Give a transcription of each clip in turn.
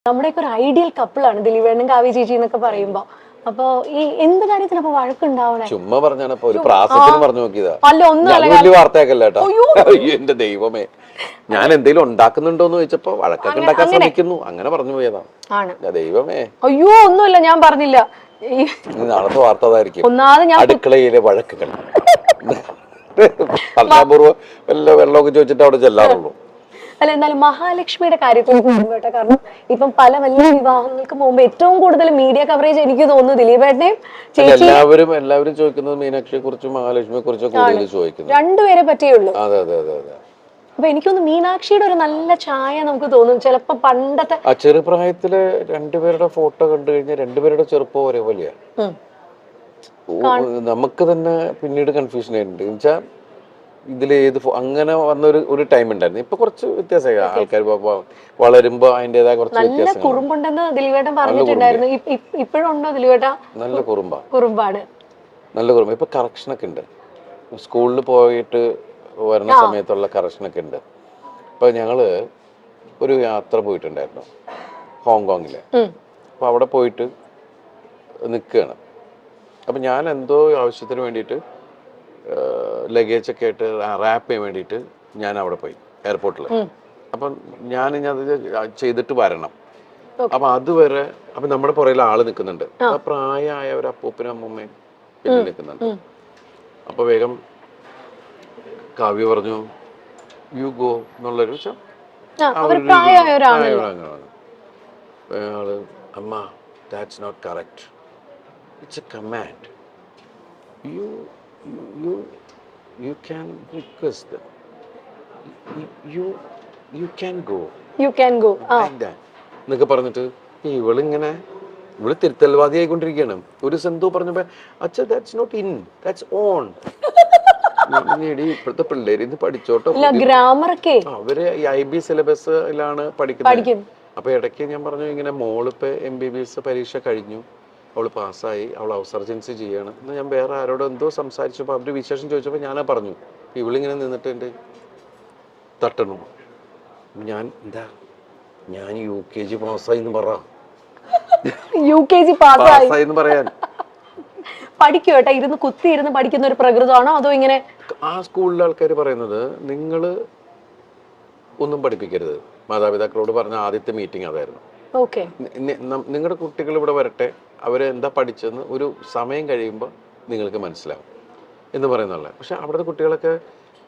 നമ്മുടെയൊക്കെ ഒരു ഐഡിയൽ കപ്പിളാണ് ദിലീപേണ്ണും കാവ്യ ചേച്ചി എന്നൊക്കെ പറയുമ്പോ. അപ്പൊ ഈ എന്ത് കാര്യത്തിന് അപ്പൊ വഴക്കുണ്ടാവണേ? ചുമ്മാ പറഞ്ഞാണ് ഒരു പ്രാസത്തിന് പറഞ്ഞു നോക്കിയതാ. അല്ല ഒന്നും വലിയ വാർത്തയാക്കല്ല കേട്ടോ. അയ്യോ എന്റെ ദൈവമേ, ഞാൻ എന്തെങ്കിലും ഉണ്ടാക്കുന്നുണ്ടോന്ന് ചോദിച്ചപ്പോ വഴക്കൊക്കെ ഉണ്ടാക്കാൻ ശ്രമിക്കുന്നു, അങ്ങനെ പറഞ്ഞു പോയതാണ്. ദൈവമേ, അയ്യോ ഒന്നുമില്ല, ഞാൻ പറഞ്ഞില്ല. നാളത്തെ വാർത്ത അതായിരിക്കും, ഒന്നാമത് ഞാൻ അടുക്കളയിലെ വഴക്കുകൾ. അൽപൂർവ്വം വല്ല വെള്ളമൊക്കെ ചോദിച്ചിട്ട് അവിടെ ചെല്ലാറുള്ളൂ. അല്ല, എന്നാലും മഹാലക്ഷ്മിയുടെ കാര്യത്തിൽ കേട്ടോ, കാരണം ഇപ്പം പല വലിയ വിവാഹങ്ങൾക്ക് മുമ്പ് ഏറ്റവും കൂടുതൽ മീഡിയ കവറേജ് എനിക്ക് തോന്നുന്നു ദിലീപേട്ടനെയും ചേച്ചി എല്ലാവരും ചോദിക്കുന്നത് മീനാക്ഷിയെ കുറിച്ചും മഹാലക്ഷ്മിയെ കുറിച്ചും കൂടുതൽ ചോദിക്കുന്നത്. രണ്ടുപേരെ പറ്റിയുള്ളൂ. അതെ അതെ അതെ അതെ. അപ്പൊ എനിക്കൊന്ന് മീനാക്ഷിയുടെ ഒരു നല്ല ഛായ നമുക്ക് തോന്നും ചിലപ്പോ. പണ്ടത്തെ ആ ചെറുപ്രായത്തില് രണ്ടുപേരുടെ ഫോട്ടോ കണ്ടു കഴിഞ്ഞാൽ രണ്ടുപേരുടെ ചെറുപ്പം ഒരേപോലെയാ. നമുക്ക് തന്നെ പിന്നീട് കൺഫ്യൂഷൻ ആയിട്ടുണ്ട്. എന്നുവെച്ചാൽ ഇതിൽ ഏത് അങ്ങനെ വന്ന ഒരു ടൈം ഉണ്ടായിരുന്നു. ഇപ്പൊ കുറച്ച് വ്യത്യാസമായി, ആൾക്കാർ വളരുമ്പോ അതിന്റേതായ കുറച്ച് വ്യത്യാസം. കുറുമ്പുണ്ടെന്ന് ദിലീപേട്ടൻ പറഞ്ഞിട്ടുണ്ടായിരുന്നു. ഇപ്പോഴും ഉണ്ടോ ദിലീപേട്ട? നല്ല കുറുമ്പാണ്, നല്ല കുറുമ്പ്. ഇപ്പൊ കറക്ഷനൊക്കെ ഉണ്ട്, സ്കൂളിൽ പോയിട്ട് വരുന്ന സമയത്തുള്ള കറക്ഷനൊക്കെ ഉണ്ട്. ഇപ്പൊ ഞങ്ങള് ഒരു യാത്ര പോയിട്ടുണ്ടായിരുന്നു ഹോങ്കോങ്ങില്. അപ്പൊ അവിടെ പോയിട്ട് നിൽക്കുകയാണ്. അപ്പൊ ഞാൻ എന്തോ ആവശ്യത്തിന് വേണ്ടിയിട്ട് ലഗേജ് ഒക്കെ ആയിട്ട് റാപ്പ് ചെയ്യാൻ വേണ്ടിയിട്ട് ഞാൻ അവിടെ പോയി എയർപോർട്ടിൽ. അപ്പം ഞാൻ അത് ചെയ്തിട്ട് വരണം. അപ്പൊ അതുവരെ അപ്പൊ നമ്മുടെ പുറകിൽ ആള് നിൽക്കുന്നുണ്ട്. അപ്പൊ പ്രായമായ ഒരു അപ്പൂപ്പനും അമ്മൂമ്മയും പിന്നെ നിൽക്കുന്നുണ്ട്. അപ്പൊ വേഗം കാവ്യ പറഞ്ഞു യു ഗോ എന്നുള്ളൊരു അയാള്, അമ്മ that's not correct, it's a command, you can request them, you can go like that എന്നൊക്കെ പറഞ്ഞിട്ട് ഇവള് തിരുത്തൽവാദി ആയിക്കൊണ്ടിരിക്കുകയാണ്. ഒരു സെന്തോ പറഞ്ഞപ്പോ അച്ഛാ that's not in, that's on. ഇപ്പോഴത്തെ പിള്ളേര് ഇത് പഠിച്ചോട്ടോ, അവര് IB സിലബസിലാണ് പഠിക്കുന്നത്. അപ്പൊ ഇടയ്ക്ക് ഞാൻ പറഞ്ഞു ഇങ്ങനെ മോളിപ്പോ MBBS പരീക്ഷ കഴിഞ്ഞു, അവള് പാസ്സായി, അവൾ ഔസർജൻസി ചെയ്യാണ് എന്ന് ഞാൻ വേറെ ആരോട് എന്തോ സംസാരിച്ചപ്പോൾ അവര് വിശേഷം ചോദിച്ചപ്പോൾ ഞാനാ പറഞ്ഞു. ഇവളിങ്ങനെ നിന്നിട്ട് എൻ്റെ തട്ടണു. ഞാൻ UKG പാസ്സായി എന്ന് പറ, UKG പാസ്സായി എന്ന് പറയാൻ. പഠിക്കും കേട്ടോ, ഇരുന്ന് കുത്തിയിരുന്ന് പഠിക്കുന്ന ഒരു പ്രകൃതമാണോ അതോ ഇങ്ങനെ? ആ സ്കൂളിലെ ആൾക്കാർ പറയുന്നത് നിങ്ങള് ഒന്നും പഠിപ്പിക്കരുത്. മാതാപിതാക്കളോട് പറഞ്ഞ ആദ്യത്തെ മീറ്റിംഗ് അതായിരുന്നു. നിങ്ങളുടെ കുട്ടികൾ ഇവിടെ വരട്ടെ, അവരെന്താ പഠിച്ചെന്ന് ഒരു സമയം കഴിയുമ്പോൾ നിങ്ങൾക്ക് മനസ്സിലാവും എന്ന് പറയുന്നുള്ള. പക്ഷെ അവിടുത്തെ കുട്ടികളൊക്കെ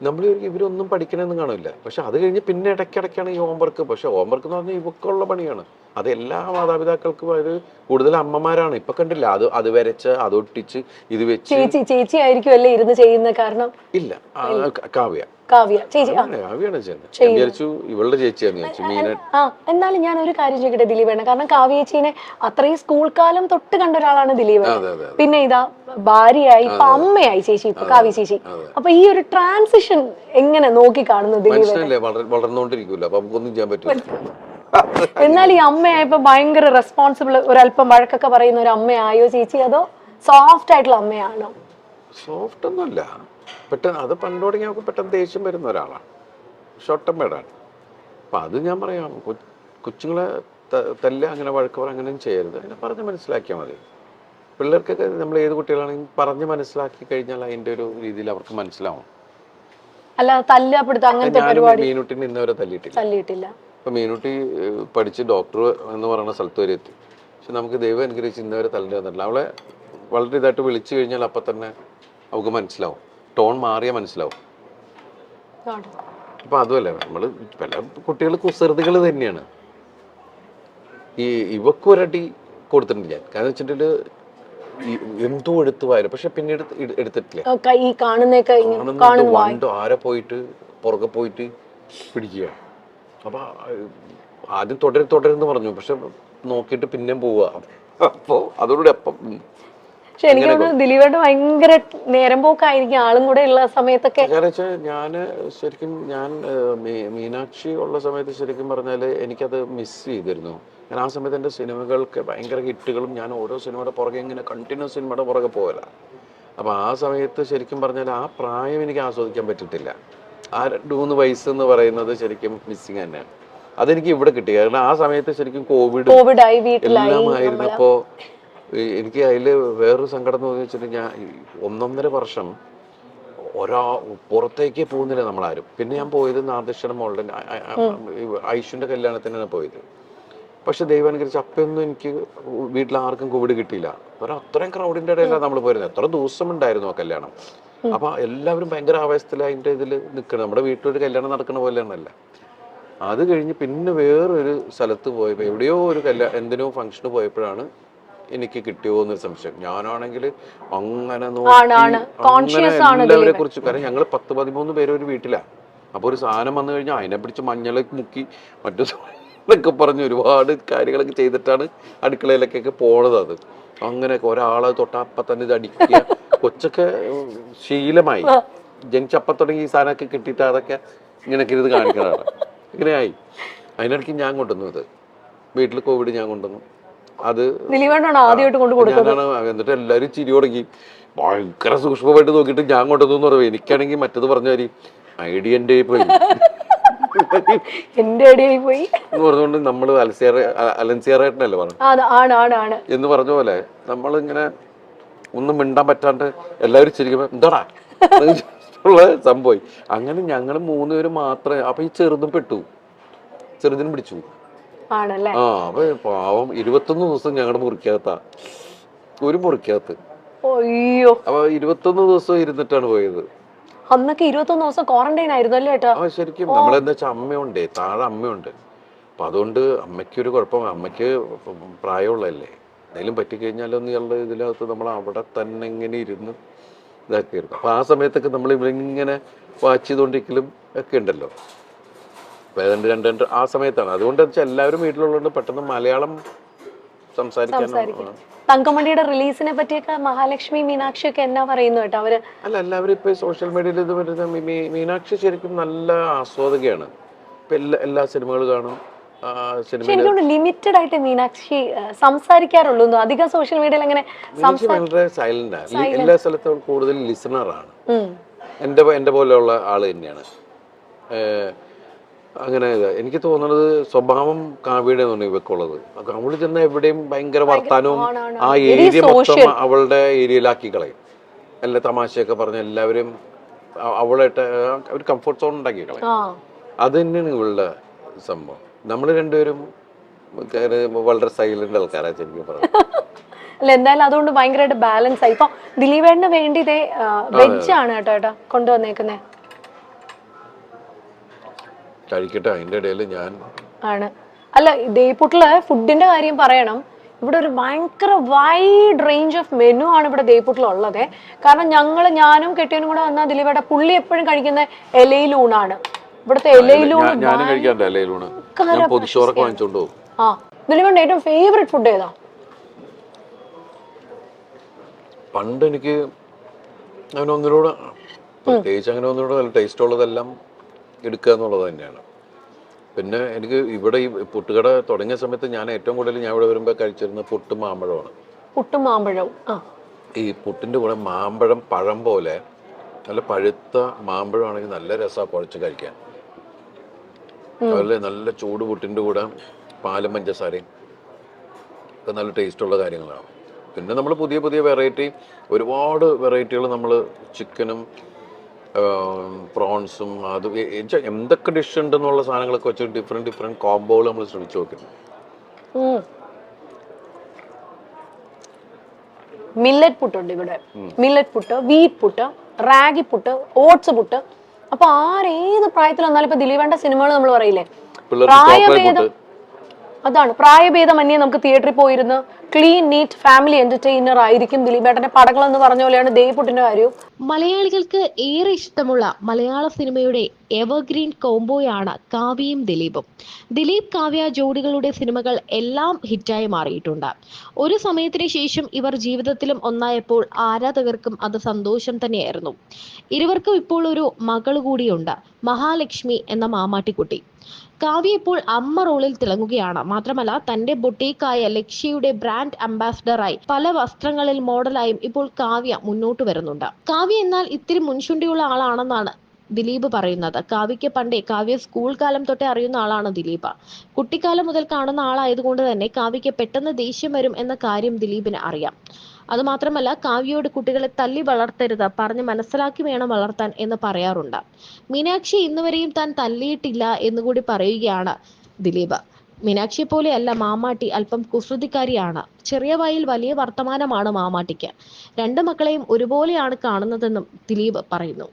നമ്മൾ ഇവരൊന്നും പഠിക്കണമെന്ന് കാണില്ല. പക്ഷെ അത് കഴിഞ്ഞ് പിന്നെ ഇടയ്ക്കിടയ്ക്കാണ് ഈ ഹോംവർക്ക്. പക്ഷെ ഹോംവർക്ക് എന്ന് പറഞ്ഞാൽ ഇവക്കുള്ള പണിയാണ്. അത് എല്ലാ മാതാപിതാക്കൾക്കും അത് കൂടുതൽ അമ്മമാരാണ്. ഇപ്പൊ കണ്ടില്ല, അത് വരച്ച് അത് ഒട്ടിച്ച് ഇത് വെച്ച്. ചേച്ചി ആയിരിക്കും അല്ലേ ഇരുന്ന് ചെയ്യുന്ന? കാരണം ഇല്ല, കാവ്യാണ് ഇവളുടെ ചേച്ചിയാന്ന്. എന്നാലും ഞാൻ ഒരു കാര്യം ചോദിക്കട്ടെ ദിലീപേണ്ണ, കാരണം കാവ്യ ചേച്ചീനെ അത്രയും സ്കൂൾ കാലം തൊട്ട് കണ്ട ഒരാളാണ് ദിലീപ്. പിന്നെ ഇതാ ഭാര്യയായി, ഇപ്പൊ അമ്മയായി ചേച്ചി, ഇപ്പൊ കാവ്യ ചേച്ചി. അപ്പൊ ഈ ഒരു ട്രാൻസിഷൻ എങ്ങനെ നോക്കി കാണുന്നു ദിലീപ്? വളർന്നോണ്ടിരിക്കൂല, അപ്പൊ നമുക്കൊന്നും ചെയ്യാൻ പറ്റില്ല. എന്നാൽ ഈ അമ്മയായപ്പോ ഭയങ്കര റെസ്പോൺസിബിൾ, ഒരല്പം വഴക്കൊക്കെ പറയുന്ന ഒരു അമ്മയായോ ചേച്ചി, അതോ സോഫ്റ്റ് ആയിട്ടുള്ള അമ്മയാണോ? സോഫ്റ്റ് ഒന്നുമല്ല, പെട്ടെന്ന് അത് പണ്ട് തുടങ്ങി നമുക്ക് പെട്ടെന്ന് ദേഷ്യം വരുന്ന ഒരാളാണ്, ഷോർട്ട് ടെമ്പേർഡാണ്. അപ്പം അത് ഞാൻ പറയാം, കൊച്ചുങ്ങളെ തല്ല, അങ്ങനെ വഴക്ക് പറ, അങ്ങനെയും ചെയ്യരുത്. അതിനെ പറഞ്ഞ് മനസ്സിലാക്കിയാൽ മതി. പിള്ളേർക്കൊക്കെ നമ്മൾ ഏത് കുട്ടികളാണെങ്കിലും പറഞ്ഞ് മനസ്സിലാക്കി കഴിഞ്ഞാൽ അതിൻ്റെ ഒരു രീതിയിൽ അവർക്ക് മനസ്സിലാവും. അല്ല തല്ലപ്പെടുത്ത അങ്ങനത്തെ പരിപാടി മീനുട്ടിനെ ഇന്നവരെ തല്ലിയിട്ടില്ല. ഇപ്പൊ മീനുട്ടി പഠിച്ച് ഡോക്ടർ എന്ന് പറയുന്ന സ്ഥലത്ത് വരെ എത്തി. പക്ഷെ നമുക്ക് ദൈവം അനുഗ്രഹിച്ച് ഇന്നവരെ തല്ലിട്ട് വന്നിട്ടില്ല. അവളെ വളരെ ഇതായിട്ട് വിളിച്ചു കഴിഞ്ഞാൽ അപ്പം തന്നെ അവൾക്ക് മനസ്സിലാവും, ടോൺ മാറിയാ മനസ്സിലാവും. അപ്പൊ അതുമല്ല, നമ്മള് പല കുട്ടികൾ കുസൃതികൾ തന്നെയാണ്. ഇവക്കൊരടി കൊടുത്തിട്ടുണ്ട് ഞാൻ. കാരണം വെച്ചിട്ടുണ്ടെങ്കിൽ എന്തോ എടുത്തു വായില്ല, പക്ഷെ പിന്നീട് എടുത്തിട്ടില്ല. ആരെ പോയിട്ട് പുറകെ പോയിട്ട് പിടിക്കുക. അപ്പൊ ആദ്യം തുടരുന്ന് പറഞ്ഞു, പക്ഷെ നോക്കിയിട്ട് പിന്നെയും പോവുക. അപ്പൊ അതോടുകൂടി അപ്പം. പക്ഷെ എനിക്ക് തോന്നുന്നു ദിലീപേട്ട ഭയങ്കര നേരം പോക്കായിരിക്കും ആളും കൂടെ ഉള്ള സമയത്തൊക്കെ. ഞാൻ മീനാക്ഷി ഉള്ള സമയത്ത് ശരിക്കും പറഞ്ഞാല് എനിക്കത് മിസ് ചെയ്തിരുന്നു. ഞാൻ ആ സമയത്ത് എൻ്റെ സിനിമകൾക്ക് ഭയങ്കര ഹിറ്റുകളും, ഞാൻ ഓരോ സിനിമയുടെ പുറകെ ഇങ്ങനെ കണ്ടിന്യൂസ് സിനിമയുടെ പുറകെ പോകല. അപ്പൊ ആ സമയത്ത് ശരിക്കും പറഞ്ഞാൽ ആ പ്രായം എനിക്ക് ആസ്വദിക്കാൻ പറ്റിയിട്ടില്ല. ആ 2-3 വയസ്സ് എന്ന് പറയുന്നത് ശരിക്കും മിസ്സിങ് തന്നെയാണ്. അതെനിക്ക് ഇവിടെ കിട്ടി. കാരണം ആ സമയത്ത് ശരിക്കും കോവിഡ് കോവിഡായി വീട്ടിലായി എല്ലാം ആയിരുന്നപ്പോ എനിക്ക് അതിൽ വേറൊരു സങ്കടം എന്ന് വെച്ചിട്ടുണ്ടെങ്കിൽ ഞാൻ 1.5 വർഷം പുറത്തേക്ക് പോകുന്നില്ല നമ്മളാരും. പിന്നെ ഞാൻ പോയത് നാദൃശ്വരം മോളുടെ ഐഷുവിന്റെ കല്യാണത്തിനാണ് പോയത്. പക്ഷെ ദൈവം അനുകരിച്ച് അപ്പൊന്നും എനിക്ക് വീട്ടിൽ ആർക്കും കോവിഡ് കിട്ടിയില്ല. അത്രയും ക്രൗഡിന്റെ ഇടയിലാണ് നമ്മൾ പോയിരുന്നത്. എത്ര ദിവസം ഉണ്ടായിരുന്നു ആ കല്യാണം. അപ്പൊ എല്ലാവരും ഭയങ്കര ആവേശത്തിൽ അതിന്റെ ഇതിൽ നിൽക്കണം. നമ്മുടെ വീട്ടിലൊരു കല്യാണം നടക്കുന്ന പോലെയാണല്ല. അത് കഴിഞ്ഞ് പിന്നെ വേറൊരു സ്ഥലത്ത് പോയപ്പോൾ എവിടെയോ ഒരു എന്തിനോ ഫംഗ്ഷന് പോയപ്പോഴാണ് എനിക്ക് കിട്ടിയോ എന്നൊരു സംശയം. ഞാനാണെങ്കിൽ അങ്ങനെ എല്ലാവരെ കുറിച്ച്, കാരണം ഞങ്ങൾ 10-13 പേര് ഒരു വീട്ടിലാണ്. അപ്പൊ ഒരു സാധനം വന്നു കഴിഞ്ഞാൽ അതിനെ പിടിച്ച് മഞ്ഞളൊക്കെ മുക്കി മറ്റു എന്നൊക്കെ പറഞ്ഞ് ഒരുപാട് കാര്യങ്ങളൊക്കെ ചെയ്തിട്ടാണ് അടുക്കളയിലേക്കൊക്കെ പോണത്. അത് അങ്ങനെയൊക്കെ ഒരാളെ തൊട്ടപ്പം തന്നെ ഇത് അടിക്കുക. കൊച്ചൊക്കെ ശീലമായി, ജനിച്ചപ്പം തുടങ്ങി ഈ സാധനമൊക്കെ കിട്ടിയിട്ട് അതൊക്കെ ഇങ്ങനെയൊക്കെ ഇത് കാണിക്കുന്നതാണ്. ഇങ്ങനെയായി. അതിനിടയ്ക്ക് ഞാൻ കൊണ്ടുവന്നു ഇത് വീട്ടിൽ കോവിഡ് ഞാൻ കൊണ്ടുവന്നു. അത് ഞാനാണ്. എന്നിട്ട് എല്ലാവരും ചിരി തുടങ്ങി. ഭയങ്കര സൂക്ഷ്മമായിട്ട് നോക്കിയിട്ട് ഞാൻ കൊണ്ടുവന്നു എന്ന് പറയുന്നത്. എനിക്കാണെങ്കിൽ മറ്റത് പറഞ്ഞ കാര്യം ഐഡിയ എൻ്റെ പോയി എന്ന് പറഞ്ഞുകൊണ്ട് നമ്മള് അലൻസിയറായിട്ടല്ലേ പറഞ്ഞു എന്ന് പറഞ്ഞ പോലെ നമ്മളിങ്ങനെ ഒന്നും മിണ്ടാൻ പറ്റാണ്ട് എല്ലാവരും ചിരിക്കുമ്പോ എന്താടാ ഉള്ള സംഭവം. അങ്ങനെ ഞങ്ങൾ 3 പേര് മാത്രമേ. അപ്പൊ ഈ ചെറുതും പെട്ടു, ചെറുതിനും പിടിച്ചു. അപ്പൊ പാവം 21 ദിവസം ഞങ്ങളുടെ മുറിക്കകത്താ, ഒരു മുറിക്കകത്ത്. അപ്പൊ 21 ദിവസം ഇരുന്നിട്ടാണ് പോയത്. അന്നൊക്കെ 21 ദിവസം ക്വാറന്റൈൻ ആയിരുന്നു അല്ലേ ഏട്ടാ? ശരിക്കും നമ്മളെന്താ വെച്ചാൽ അമ്മയുണ്ട്, താഴെ അമ്മയുണ്ട്. അപ്പൊ അതുകൊണ്ട് അമ്മയ്ക്കൊരു കുഴപ്പം. അമ്മയ്ക്ക് പ്രായമുള്ളതല്ലേ, എന്തെങ്കിലും പറ്റിക്കഴിഞ്ഞാലൊന്നുള്ള ഇതിനകത്ത് നമ്മൾ അവിടെ തന്നെ ഇങ്ങനെ ഇരുന്ന് ഇതാക്കിയിരുന്നു. അപ്പൊ ആ സമയത്തൊക്കെ നമ്മൾ ഇവരിങ്ങനെ വാച്ച് ചെയ്തുകൊണ്ടിരിക്കലും ഒക്കെ ഉണ്ടല്ലോ. അപ്പൊ ഏതാണ്ട് 2 ആ സമയത്താണ്. അതുകൊണ്ട് വെച്ചാൽ എല്ലാവരും വീട്ടിലുള്ളതുകൊണ്ട് പെട്ടെന്ന് മലയാളം സംസാരിക്കാൻ. തങ്കമണിയുടെ റിലീസിനെ പറ്റിയൊക്കെ മഹാലക്ഷ്മി, മീനാക്ഷി ഒക്കെ എന്നാ പറയുന്നു കേട്ടോ അവര്? അല്ല, എല്ലാവരും ഇപ്പൊ സോഷ്യൽ മീഡിയയിൽ ഇത് വരുന്ന മീനാക്ഷി ശരിക്കും നല്ല ആസ്വാദകയാണ്. ഇപ്പൊ എല്ലാ സിനിമകളും കാണും. ലിമിറ്റഡ് ആയിട്ട് മീനാക്ഷി സംസാരിക്കാറുള്ളൂ. അധികം സോഷ്യൽ മീഡിയയിൽ അങ്ങനെ വളരെ സൈലന്റ് ആണ്. എല്ലാ സ്ഥലത്തും കൂടുതൽ ലിസണറാണ്. എന്റെ പോലെയുള്ള ആള് തന്നെയാണ്. അങ്ങനെ എനിക്ക് തോന്നുന്നത് സ്വഭാവം കാവ്യയുടെ ഇവക്കുള്ളത്. അവള് ചെന്ന എവിടെയും ഭയങ്കര വർത്താനവും ആ ഏരിയ മൊത്തം അവളുടെ ഏരിയയിലാക്കി കളയും. എല്ലാ തമാശയൊക്കെ പറഞ്ഞ എല്ലാവരും അവളായിട്ട് ഒരു കംഫർട്ട് സോൺ ഉണ്ടാക്കി കളയും. അത് തന്നെയാണ് ഇവളുടെ സംഭവം. നമ്മൾ രണ്ടുപേരും വളരെ സൈലന്റ് ആൾക്കാരാണ് ശരിക്കും പറഞ്ഞു. അല്ല, എന്തായാലും അതുകൊണ്ട് ഭയങ്കരമായിട്ട് ബാലൻസ് ആയി. ഇപ്പൊ ദിലീപേട്ടന് വേണ്ടി വെജ് ആണ് കേട്ടോ കൊണ്ടുവന്നേക്കുന്നേ. കഴിക്കട്ടെ, അതിന്റെ ഇടയിൽ ഞാൻ ആണ്. അല്ല, ദേയ്പുട്ടില് ഫുഡിന്റെ കാര്യം പറയണം. ഇവിടെ ഒരു ഭയങ്കര വൈഡ് റേഞ്ച് ഓഫ് മെനു ആണ് ഇവിടെ ദേയ്പുട്ടിലുള്ളത്. കാരണം ഞാനും കെട്ടിയനും കൂടെ വന്ന ദിലീപേട്ട പുള്ളി എപ്പോഴും കഴിക്കുന്ന ഇലയിലൂണാണ്. ഇവിടുത്തെ ഇലയിലൂണ്. ദിലീപേട്ട ഏറ്റവും ഫേവറേറ്റ് ഫുഡ് ഏതാ? പണ്ട് എനിക്ക് അങ്ങനെ ഒന്നിനോട് പ്രത്യേകിച്ച് അങ്ങനെ ഒന്നിനോട് നല്ല ടേസ്റ്റ് ഉള്ളതെല്ലാം എടുക്കുക എന്നുള്ളത് തന്നെയാണ്. പിന്നെ എനിക്ക് ഇവിടെ ഈ പുട്ടുകട തുടങ്ങിയ സമയത്ത് ഞാൻ ഏറ്റവും കൂടുതൽ ഞാൻ ഇവിടെ വരുമ്പോൾ കഴിച്ചിരുന്നത് പുട്ടും മാമ്പഴമാണ്. പുട്ടും മാമ്പഴവും. ഈ പുട്ടിന്റെ കൂടെ മാമ്പഴം പഴം പോലെ നല്ല പഴുത്ത മാമ്പഴമാണെങ്കിൽ നല്ല രസമാണ് കുഴച്ച് കഴിക്കാൻ. അതുപോലെ നല്ല ചൂട് പുട്ടിന്റെ കൂടെ പാലും പഞ്ചസാരയും ഒക്കെ നല്ല ടേസ്റ്റുള്ള കാര്യങ്ങളാണ്. പിന്നെ നമ്മൾ പുതിയ പുതിയ ഒരുപാട് വെറൈറ്റികൾ നമ്മൾ ചിക്കനും പ്രോൺസും അത് എന്തൊക്കെ ഡിഷ് ഉണ്ടെന്നുള്ള സാധനങ്ങളൊക്കെ വെച്ച് ഡിഫറെന്റ് കോംബോകൾ നമ്മൾ ശ്രമിച്ചു നോക്കുന്നു. മില്ലറ്റ് പുട്ടുണ്ട് ഇവിടെ. Millet puttu, wheat puttu, ragi puttu, oats puttu. അപ്പൊ ഏത് പ്രായത്തിൽ വന്നാലും ഇപ്പൊ ദിലീപേട്ട സിനിമകൾ നമ്മൾ പറയില്ലേ, പ്രായഭേദം. അതാണ്, പ്രായഭേദമന്യേ നമുക്ക് തിയേറ്ററിൽ പോയിരുന്ന് ക്ലീൻ നീറ്റ് ഫാമിലി എന്റർടൈനർ ആയിരിക്കും ദിലീപേട്ടന്റെ പടങ്ങൾ എന്ന് പറഞ്ഞ പോലെയാണ് ദേയ്പുട്ടിന്റെ കാര്യവും. മലയാളികൾക്ക് ഏറെ ഇഷ്ടമുള്ള മലയാള സിനിമയുടെ എവർഗ്രീൻ കോംബോയാണ് കാവ്യയും ദിലീപും. ദിലീപ് കാവ്യ ജോഡികളുടെ സിനിമകൾ എല്ലാം ഹിറ്റായി മാറിയിട്ടുണ്ട്. ഒരു സമയത്തിന് ശേഷം ഇവർ ജീവിതത്തിലും ഒന്നായപ്പോൾ ആരാധകർക്കും അത് സന്തോഷം തന്നെയായിരുന്നു. ഇരുവർക്കും ഇപ്പോൾ ഒരു മകൾ കൂടിയുണ്ട്, മഹാലക്ഷ്മി എന്ന മാമാട്ടിക്കുട്ടി. കാവ്യ ഇപ്പോൾ അമ്മ റോളിൽ തിളങ്ങുകയാണ്. മാത്രമല്ല തന്റെ ബൊട്ടീക്കായ ലക്ഷ്യയുടെ ബ്രാൻഡ് അംബാസിഡറായി പല വസ്ത്രങ്ങളിൽ മോഡലായും ഇപ്പോൾ കാവ്യ മുന്നോട്ട് വരുന്നുണ്ട്. കാവ്യ എന്നാൽ ഇത്തിരി മുൻചുണ്ടിയുള്ള ആളാണെന്നാണ് ദിലീപ് പറയുന്നത്. കാവ്യയ്ക്ക് പണ്ടേ കാവ്യ സ്കൂൾ കാലം തൊട്ടേ അറിയുന്ന ആളാണ് ദിലീപ്. കുട്ടിക്കാലം മുതൽ കാണുന്ന ആളായതുകൊണ്ട് തന്നെ കാവ്യയ്ക്ക് പെട്ടെന്ന് ദേഷ്യം വരും എന്ന കാര്യം ദിലീപിന് അറിയാം. അതുമാത്രമല്ല, കാവ്യയോട് കുട്ടികളെ തല്ലി വളർത്തരുത്, പറഞ്ഞ് മനസ്സിലാക്കി വേണം വളർത്താൻ എന്ന് പറയാറുണ്ട്. മീനാക്ഷി ഇന്നുവരെയും താൻ തല്ലിയിട്ടില്ല എന്നുകൂടി പറയുകയാണ് ദിലീപ്. മീനാക്ഷിയെ പോലെയല്ല മാമാട്ടി, അല്പം കുസൃതിക്കാരിയാണ്. ചെറിയ വായിൽ വലിയ വർത്തമാനമാണ് മാമാട്ടിക്ക്. രണ്ട് മക്കളെയും ഒരുപോലെയാണ് കാണുന്നതെന്നും ദിലീപ് പറയുന്നു.